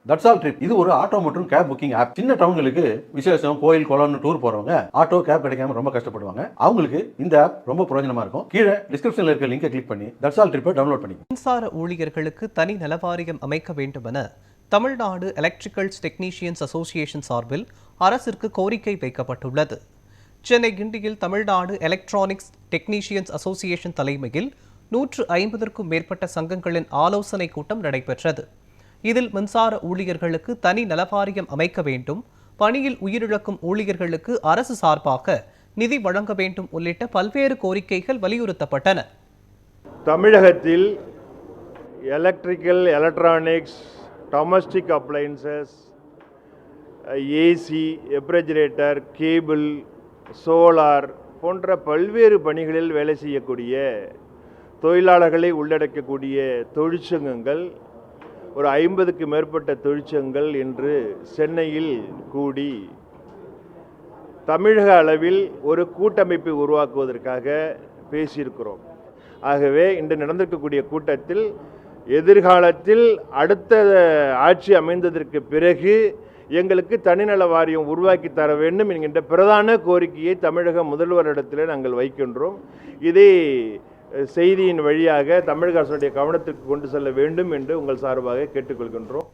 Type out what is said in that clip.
That's all trip இது ஒரு auto மற்றும் கேப் புக்கிங் ஆப். சின்ன டவுன்களுக்கு விசேஷம், கோயில், குளம்னு டூர் போறவங்க ஆட்டோ கேப் கிடைக்காம ரொம்ப கஷ்டப்படுவாங்க. அவங்களுக்கு இந்த ஆப் ரொம்ப பிரயோஜனமா இருக்கும். கீழே டிஸ்கிரிப்ஷன்ல இருக்க லிங்கை கிளிக் பண்ணி தட்ஸ் ஆல் ட்ரிப்பை டவுன்லோட் பண்ணி மின்சார ஊழியர்களுக்கு தனி நலவாரியம் அமைக்க வேண்டும் என தமிழ்நாடு எலக்ட்ரிக்கல்ஸ் டெக்னீஷியன்ஸ் அசோசியேஷன் சார்பில் அரசிற்கு கோரிக்கை வைக்கப்பட்டுள்ளது. சென்னை கிண்டியில் தமிழ்நாடு எலக்ட்ரானிக்ஸ் டெக்னீஷியன்ஸ் அசோசியேஷன் தலைமையில் 150க்கும் மேற்பட்ட சங்கங்களின் ஆலோசனை கூட்டம் நடைபெற்றது. இதில் மின்சார ஊழியர்களுக்கு தனி நலவாரியம் அமைக்க வேண்டும், பணியில் உயிரிழக்கும் ஊழியர்களுக்கு அரசு சார்பாக நிதி வழங்க வேண்டும் உள்ளிட்ட பல்வேறு கோரிக்கைகள் வலியுறுத்தப்பட்டன. தமிழகத்தில் electronics, domestic appliances, AC, refrigerator, cable, solar போன்ற பல்வேறு பணிகளில் வேலை செய்யக்கூடிய தொழிலாளர்களை உள்ளடக்கக்கூடிய தொழிற்சங்கங்கள், ஒரு 50க்கு மேற்பட்ட தொழிற்சங்கங்கள் இன்று சென்னையில் கூடி தமிழக அளவில் ஒரு கூட்டமைப்பை உருவாக்குவதற்காக பேசியிருக்கிறோம். ஆகவே இன்று நடந்திருக்கக்கூடிய கூட்டத்தில் எதிர்காலத்தில் அடுத்த ஆட்சி அமைந்ததற்கு பிறகு எங்களுக்கு தனிநல வாரியம் உருவாக்கி தர வேண்டும் என்கின்ற பிரதான கோரிக்கையை தமிழக முதல்வரிடத்தில் நாங்கள் வைக்கின்றோம். இதை செய்தியின் வழியாக தமிழக அரசுடைய கவனத்திற்கு கொண்டு செல்ல வேண்டும் என்று உங்கள் சார்பாக கேட்டுக்கொள்கின்றோம்.